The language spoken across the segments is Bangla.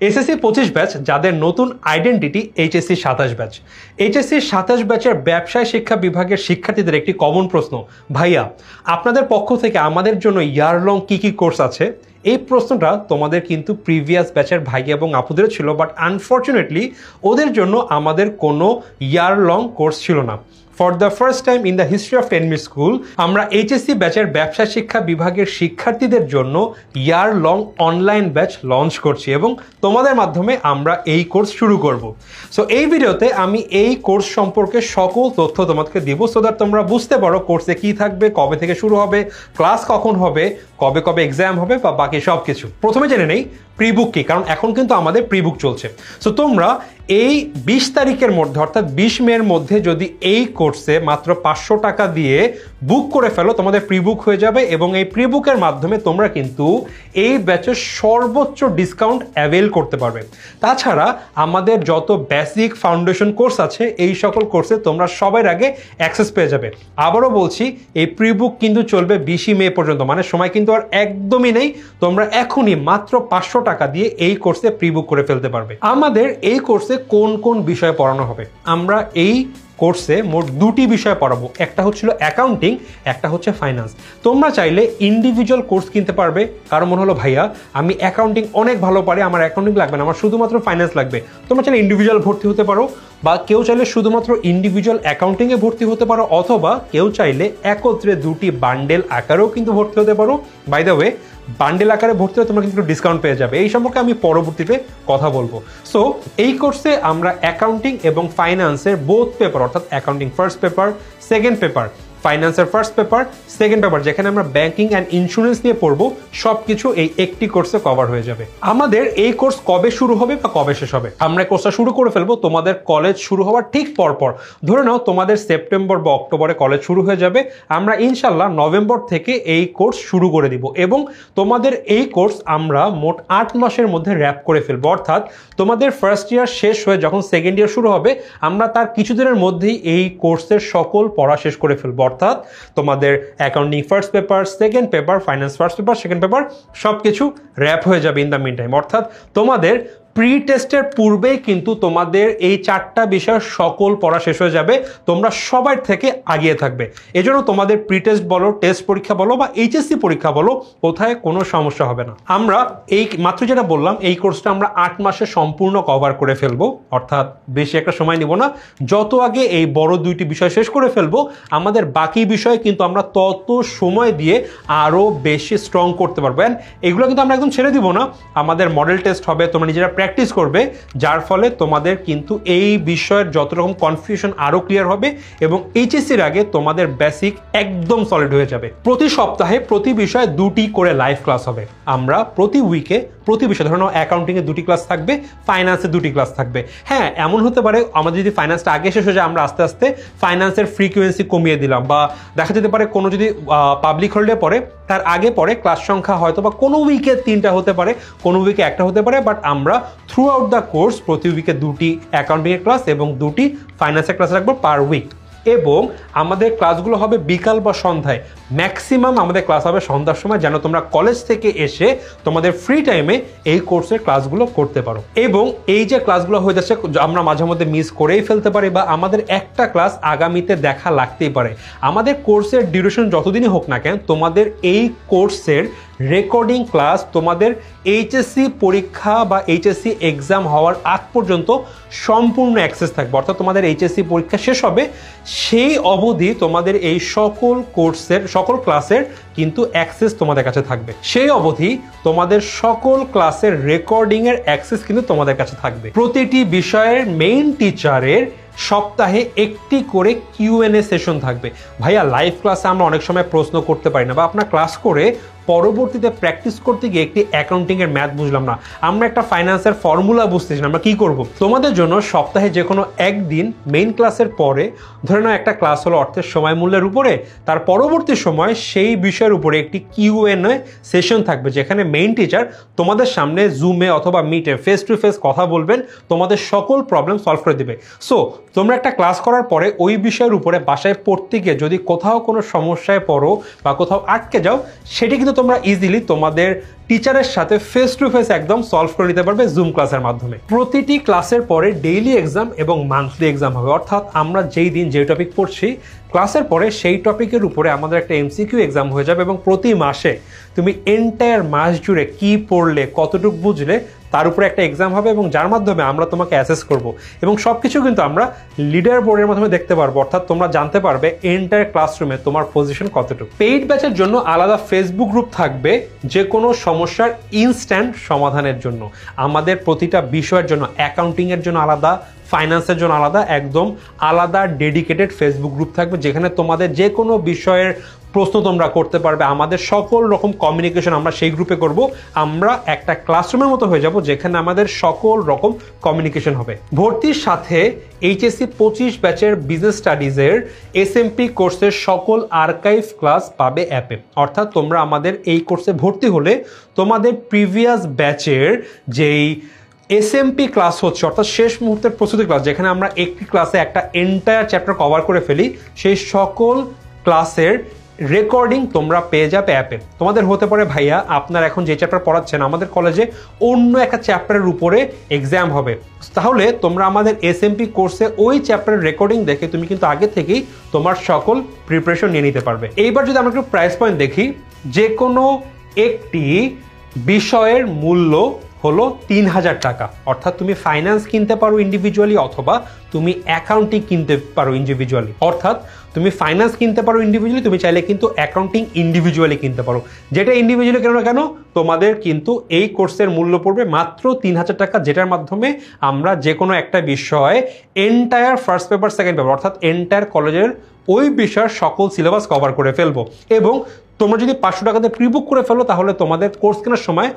এসএসসি 25 ব্যাচ যাদের নতুন আইডেন্টিটি এইচএসসি 27 ব্যাচ। এইচএসসি 27 ব্যাচের ব্যবসায় শিক্ষা বিভাগের শিক্ষার্থীদের একটি কমন প্রশ্ন, ভাইয়া আপনাদের পক্ষ থেকে আমাদের জন্য ইয়ার লং কি কোর্স আছে? এই প্রশ্নটা তোমাদের কিন্তু প্রিভিয়াস ব্যাচের ভাই এবং আপুদের ছিল, বাট আনফর্চুনেটলি ওদের জন্য আমাদের কোনো ইয়ার লং কোর্স ছিল না। For the first time in the history of ten minute school আমরা এইচএসসি ব্যাচের ব্যবসা শিক্ষা বিভাগের শিক্ষার্থীদের জন্য year long online batch launch করছি এবং তোমাদের মাধ্যমে আমরা এই কোর্স শুরু করব। সো এই ভিডিওতে আমি এই কোর্স সম্পর্কে সকল তথ্য তোমাদেরকে দিব, সো দ্যাট তোমরা বুঝতে পারো কোর্সে কি থাকবে, কবে থেকে শুরু হবে, ক্লাস কখন হবে, কবে কবে এক্সাম হবে বা বাকি সব কিছু। প্রথমে জেনে নেই প্রিবুক কি, কারণ এখন কিন্তু আমাদের প্রিবুক চলছে। সো তোমরা এই 20 তারিখের মধ্যে অর্থাৎ 20 মের মধ্যে যদি এই কোর্সে মাত্র 500 টাকা দিয়ে বুক করে ফেলো, তোমাদের প্রিবুক হয়ে যাবে এবং এই প্রিবুকের মাধ্যমে তোমরা কিন্তু এই ব্যাচের সর্বোচ্চ ডিসকাউন্ট অ্যাভেল করতে পারবে। তাছাড়া আমাদের যত বেসিক ফাউন্ডেশন কোর্স আছে এই সকল কোর্সে তোমরা সবার আগে অ্যাক্সেস পেয়ে যাবে। আবারও বলছি, এই প্রিবুক কিন্তু চলবে 20 মে পর্যন্ত, মানে সময় কিন্তু আর একদমই নেই। তোমরা এখনই মাত্র 500 টাকা দিয়ে এই কোর্সে প্রিবুক করে ফেলতে পারবে। আমাদের এই কোর্সে কোন কোন বিষয় পড়ানো হবে? আমরা এই কোর্সে মোট দুটি বিষয় পড়াবো, একটা হচ্ছিল অ্যাকাউন্টিং, একটা হচ্ছে ফাইন্যান্স। তোমরা চাইলে ইন্ডিভিজুয়াল কোর্স কিনতে পারবে। কারণ মনে হলো ভাইয়া আমি অ্যাকাউন্টিং অনেক ভালো পারি, আমার অ্যাকাউন্টিং লাগবে না, আমার শুধুমাত্র ফাইন্যান্স লাগবে, তোমরা চাইলে ইন্ডিভিজুয়াল ভর্তি হতে পারো, বা কেউ চাইলে শুধুমাত্র ইন্ডিভিজুয়াল অ্যাকাউন্টিংয়ে ভর্তি হতে পারো, অথবা কেউ চাইলে একত্রে দুটি বান্ডেল আকারেও কিন্তু ভর্তি হতে পারো। বাই দ্য ওয়ে, বান্ডেল আকারে ভর্তি হলে তোমরা কিন্তু ডিসকাউন্ট পেয়ে যাবে। এই সম্পর্কে আমি পরবর্তীতে কথা বলবো। সো এই কোর্সে আমরা অ্যাকাউন্টিং এবং ফাইন্যান্সের বোথ পেপার, অর্থাৎ accounting first paper, second paper, ফাইন্যান্সের ফার্স্ট পেপার, সেকেন্ড পেপার, যেখানে আমরা ব্যাংকিং অ্যান্ড ইন্স্যুরেন্স নিয়ে পড়বো, সব কিছু এই একটি কোর্সে কভার হয়ে যাবে। আমাদের এই কোর্স কবে শুরু হবে বা কবে শেষ হবে? আমরা কোর্সটা শুরু করে ফেলবো তোমাদের কলেজ শুরু হওয়ার ঠিক পরপর। ধরে নাও তোমাদের সেপ্টেম্বর বা অক্টোবরে কলেজ শুরু হয়ে যাবে, আমরা ইনশাল্লাহ নভেম্বর থেকে এই কোর্স শুরু করে দিব এবং তোমাদের এই কোর্স আমরা মোট 8 মাসের মধ্যে র্যাপ করে ফেলবো। অর্থাৎ তোমাদের ফার্স্ট ইয়ার শেষ হয়ে যখন সেকেন্ড ইয়ার শুরু হবে, আমরা তার কিছুদিনের মধ্যেই এই কোর্সের সকল পড়া শেষ করে ফেলবো। অর্থাৎ তোমাদের accounting first paper, second paper, finance first paper, second paper সব কিছু র্যাপ হয়ে যাবে ইন দ্য মিন টাইম। অর্থাৎ তোমাদের প্রি টেস্টের পূর্বেই কিন্তু তোমাদের এই 4টা বিষয়ের সকল পড়া শেষ হয়ে যাবে, তোমরা সবার থেকে আগিয়ে থাকবে। এজন্য তোমাদের প্রি টেস্ট বলো, টেস্ট পরীক্ষা বলো বা এইচএসসি পরীক্ষা বলো, কোথায় কোনো সমস্যা হবে না। আমরা এই মাত্র যেটা বললাম, এই কোর্সটা আমরা 8 মাসে সম্পূর্ণ কভার করে ফেলবো, অর্থাৎ বেশি একটা সময় নিব না। যত আগে এই বড় দুইটি বিষয় শেষ করে ফেলবো, আমাদের বাকি বিষয়ে কিন্তু আমরা তত সময় দিয়ে আরও বেশি স্ট্রং করতে পারবো। অ্যান্ড এগুলো কিন্তু আমরা একদম ছেড়ে দিব না, আমাদের মডেল টেস্ট হবে, তোমরা নিজেরা প্র্যাকটিস করবে, যার ফলে তোমাদের কিন্তু এই বিষয়ের যত রকম কনফিউশন আরো ক্লিয়ার হবে এবং এইচএসসির আগে তোমাদের বেসিক একদম সলিড হয়ে যাবে। প্রতি সপ্তাহে প্রতি বিষয়ে 2টি করে লাইভ ক্লাস হবে। আমরা প্রতি উইকে প্রতি বিষয়, ধরো অ্যাকাউন্টিংয়ে 2টি ক্লাস থাকবে, ফাইন্যান্সে 2টি ক্লাস থাকবে। হ্যাঁ, এমন হতে পারে আমাদের যদি ফাইন্যান্সটা আগে শেষ হয়ে যায়, আমরা আস্তে আস্তে ফাইন্যান্সের ফ্রিকোয়েন্সি কমিয়ে দিলাম, বা দেখা যেতে পারে কোনো যদি পাবলিক হলিডে পড়ে তার আগে পরে ক্লাস সংখ্যা হয়তো বা কোনো উইকে 3টা হতে পারে, কোনো উইকে 1টা হতে পারে, বাট আমরা থ্রু আউট দ্য কোর্স প্রতি উইকে 2টি অ্যাকাউন্টিংয়ের ক্লাস এবং 2টি ফাইন্যান্সের ক্লাস রাখবো পার উইক। এবং আমাদের ক্লাসগুলো হবে বিকাল বা সন্ধ্যায়, ম্যাক্সিমাম আমাদের ক্লাস হবে সন্ধ্যার সময়, যেন তোমরা কলেজ থেকে এসে তোমাদের ফ্রি টাইমে এই কোর্সের ক্লাসগুলো করতে পারো। এবং এই যে ক্লাসগুলো হয়ে যাচ্ছে, আমরা মাঝে মধ্যে মিস করেই ফেলতে পারি বা আমাদের একটা ক্লাস আগামীতে দেখা লাগতেই পারে। আমাদের কোর্সের ডিউরেশন যতদিনই হোক না কেন, তোমাদের এই কোর্সের রেকর্ডিং ক্লাস তোমাদের এইচএসসি পরীক্ষা বা এইচএসসি এক্সাম হওয়ার আগ পর্যন্ত সম্পূর্ণ অ্যাক্সেস থাকবে। অর্থাৎ তোমাদের এইচএসসি পরীক্ষা শেষ হবে সেই অবধি তোমাদের এই সকল কোর্সের সকল ক্লাসের কিন্তু অ্যাক্সেস তোমাদের কাছে থাকবে। সেই অবধি তোমাদের সকল ক্লাসের রেকর্ডিংয়ের অ্যাক্সেস কিন্তু তোমাদের কাছে থাকবে। প্রতিটি বিষয়ের মেইন টিচারের সপ্তাহে একটি করে কিউএনএ সেশন থাকবে। ভাইয়া লাইভ ক্লাসে আমরা অনেক সময় প্রশ্ন করতে পারি না, বা আপনার ক্লাস করে পরবর্তীতে প্র্যাকটিস করতে গিয়ে একটি অ্যাকাউন্টিং এর ম্যাথ বুঝলাম না, আমরা একটা ফাইন্যান্সের ফর্মুলা বুঝতেছি না, আমরা কি করব? তোমাদের জন্য সপ্তাহে যে কোনো একদিন মেইন ক্লাসের পরে, ধরে নাও একটা ক্লাস হলো অর্থের সময় মূল্যের উপরে, তার পরবর্তী সময় সেই বিষয়ের উপরে একটি কিউএনএ সেশন থাকবে, যেখানে মেইন টিচার তোমাদের সামনে জুমে অথবা মিটে ফেস টু ফেস কথা বলবেন, তোমাদের সকল প্রবলেম সলভ করে দিবে। সো তোমরা একটা ক্লাস করার পরে ওই বিষয়ের উপরে বাসায় পড়তে গিয়ে যদি কোথাও কোনো সমস্যায় পড়ো বা কোথাও আটকে যাও, সেটি কিন্তু তোমরা ইজিলি তোমাদের টিচারের সাথে ফেস টু ফেস একদম সলভ করে নিতে পারবে জুম ক্লাসের মাধ্যমে। প্রতিটি ক্লাসের পরে ডেইলি এক্সাম এবং মান্থলি এক্সাম হবে, অর্থাৎ আমরা যেই দিন যে টপিক পড়ছি ক্লাসের পরে সেই টপিকের উপরে আমাদের একটা এমসিকিউ এক্সাম হয়ে যাবে এবং প্রতি মাসে তুমি এন্টায়ার মাস জুড়ে কি পড়লে কতটুকু বুঝলে তার উপরে একটা এক্সাম হবে এবং যার মাধ্যমে আমরা তোমাকে অ্যাসেস করব এবং সব কিছু কিন্তু আমরা লিডার বোর্ডের মাধ্যমে দেখতে পারবো, অর্থাৎ তোমরা জানতে পারবে এন্টায়ার ক্লাসরুমে তোমার পজিশন কতটুকু। পেইড ব্যাচের জন্য আলাদা ফেসবুক গ্রুপ থাকবে যে কোনো সমস্যার ইনস্ট্যান্ট সমাধানের জন্য। আমাদের প্রতিটা বিষয়ের জন্য, অ্যাকাউন্টিংয়ের জন্য আলাদা, ফাইন্যান্সের জন্য আলাদা, একদম আলাদা ডেডিকেটেড ফেসবুক গ্রুপ থাকবে যেখানে তোমাদের যে কোনো বিষয়ের প্রশ্ন তোমরা করতে পারবে। আমাদের সকল রকম কমিউনিকেশন আমরা সেই গ্রুপে করব। আমরা একটা ক্লাসরুমের মতো হয়ে যাব যেখানে আমাদের সকল রকম কমিউনিকেশন হবে। ভর্তির সাথে এইচএসসি 25 ব্যাচের বিজনেস স্টাডিজের এসএমপি কোর্সের সকল আর্কাইভ ক্লাস পাবে অ্যাপে। অর্থাৎ তোমরা আমাদের এই কোর্সে ভর্তি হলে তোমাদের প্রিভিয়াস ব্যাচের যেই এসএমপি ক্লাস হচ্ছে, অর্থাৎ শেষ মুহূর্তের প্রস্তুতি ক্লাস, যেখানে আমরা একটি ক্লাসে একটা এন্টায়ার চ্যাপ্টার কভার করে ফেলি, সেই সকল ক্লাসের রেকর্ডিং তোমরা পেয়ে যাবে অ্যাপে। তোমাদের হতে পারে ভাইয়া আপনার এখন যে চ্যাপ্টার পড়াচ্ছেন আমাদের কলেজে অন্য একটা চ্যাপ্টারের উপরে এক্সাম হবে, তাহলে তোমরা আমাদের এসএমপি কোর্সে ওই চ্যাপ্টারের রেকর্ডিং দেখে তুমি কিন্তু আগে থেকেই তোমার সকল প্রিপারেশন নিয়ে নিতে পারবে। এইবার যদি আমরা একটু প্রাইস পয়েন্ট দেখি, যে কোনো একটি বিষয়ের মূল্য হলো 3000 টাকা। অর্থাৎ তুমি ফাইন্যান্স কিনতে পারো ইন্ডিভিজুয়ালি অথবা তুমি অ্যাকাউন্টিং কিনতে পারো ইন্ডিভিজুয়ালি। অর্থাৎ তুমি ফাইন্যান্স কিনতে পারো ইন্ডিভিজুয়ালি, তুমি চাইলে কিন্তু অ্যাকাউন্টিং ইন্ডিভিজুয়ালি কিনতে পারো। যেটা ইন্ডিভিজুয়ালি কেন না কেন, তোমাদের কিন্তু এই কোর্সের মূল্য পড়বে মাত্র 3000 টাকা, যেটার মাধ্যমে আমরা যে কোনো একটা বিষয়ে entire first paper second paper অর্থাৎ এন্টায়ার কলেজের ওই বিষয়ের সকল সিলেবাস কভার করে ফেলবো। এবং তোমরা যদি 500 টাকাতে প্রি বুক করে ফেলো তাহলে তোমাদের কোর্স কেনার সময়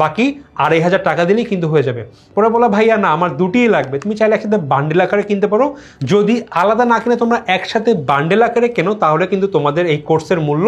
বাকি 2500 টাকা দিলেই কিন্তু হয়ে যাবে। পরে বলা ভাইয়া না আমার দুটিই লাগবে, তুমি চাইলে একসাথে বান্ডেল আকারে কিনতে পারো। যদি আলাদা না কিনে তোমরা একসাথে বান্ডেল আকারে কেনো তাহলে কিন্তু তোমাদের এই কোর্সের মূল্য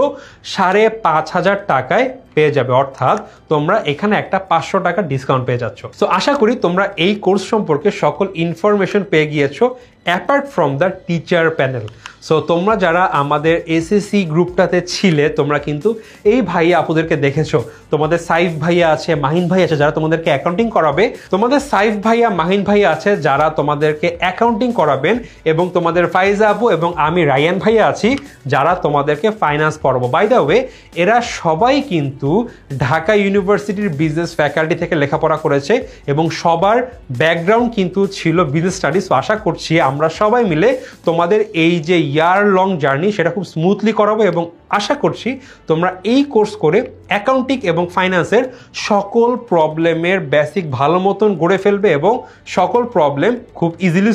5500 টাকায় পেয়ে যাবে। অর্থাৎ তোমরা এখানে একটা 500 টাকা ডিসকাউন্ট পেয়ে যাচ্ছ। তো আশা করি তোমরা এই কোর্স সম্পর্কে সকল ইনফরমেশন পেয়ে গিয়েছো apart from the teacher panel. So তোমরা যারা আমাদের এসএসসি গ্রুপটাতে ছিলে তোমরা কিন্তু এই ভাইয়া আপুদেরকে দেখেছো। তোমাদের সাইফ ভাইয়া আছে, মাহিন ভাই আছে যারা তোমাদেরকে অ্যাকাউন্টিং করাবে, তোমাদের সাইফ ভাইয়া, মাহিন ভাইয়া আছে যারা তোমাদেরকে অ্যাকাউন্টিং করাবেন, এবং তোমাদের ফাইজা আপু এবং আমি রায়ান ভাইয়া আছি যারা তোমাদেরকে ফাইন্যান্স পড়াবো। বাই দ্য ওয়ে এরা সবাই কিন্তু ঢাকা ইউনিভার্সিটির বিজনেস ফ্যাকাল্টি থেকে লেখাপড়া করেছে এবং সবার ব্যাকগ্রাউন্ড কিন্তু ছিল বিজনেস স্টাডিজ। আশা করছি আমরা সবাই মিলে তোমাদের এই যে ইয়ার লং জার্নি সেটা খুব স্মুথলি করাবো এবং আশা করছি তোমরা এই কোর্স করে অ্যাকাউন্টিং এবং ফাইন্যান্সের সকল প্রবলেমের বেসিক ভালো মতন গড়ে ফেলবে এবং সকল প্রবলেম খুব ইজিলি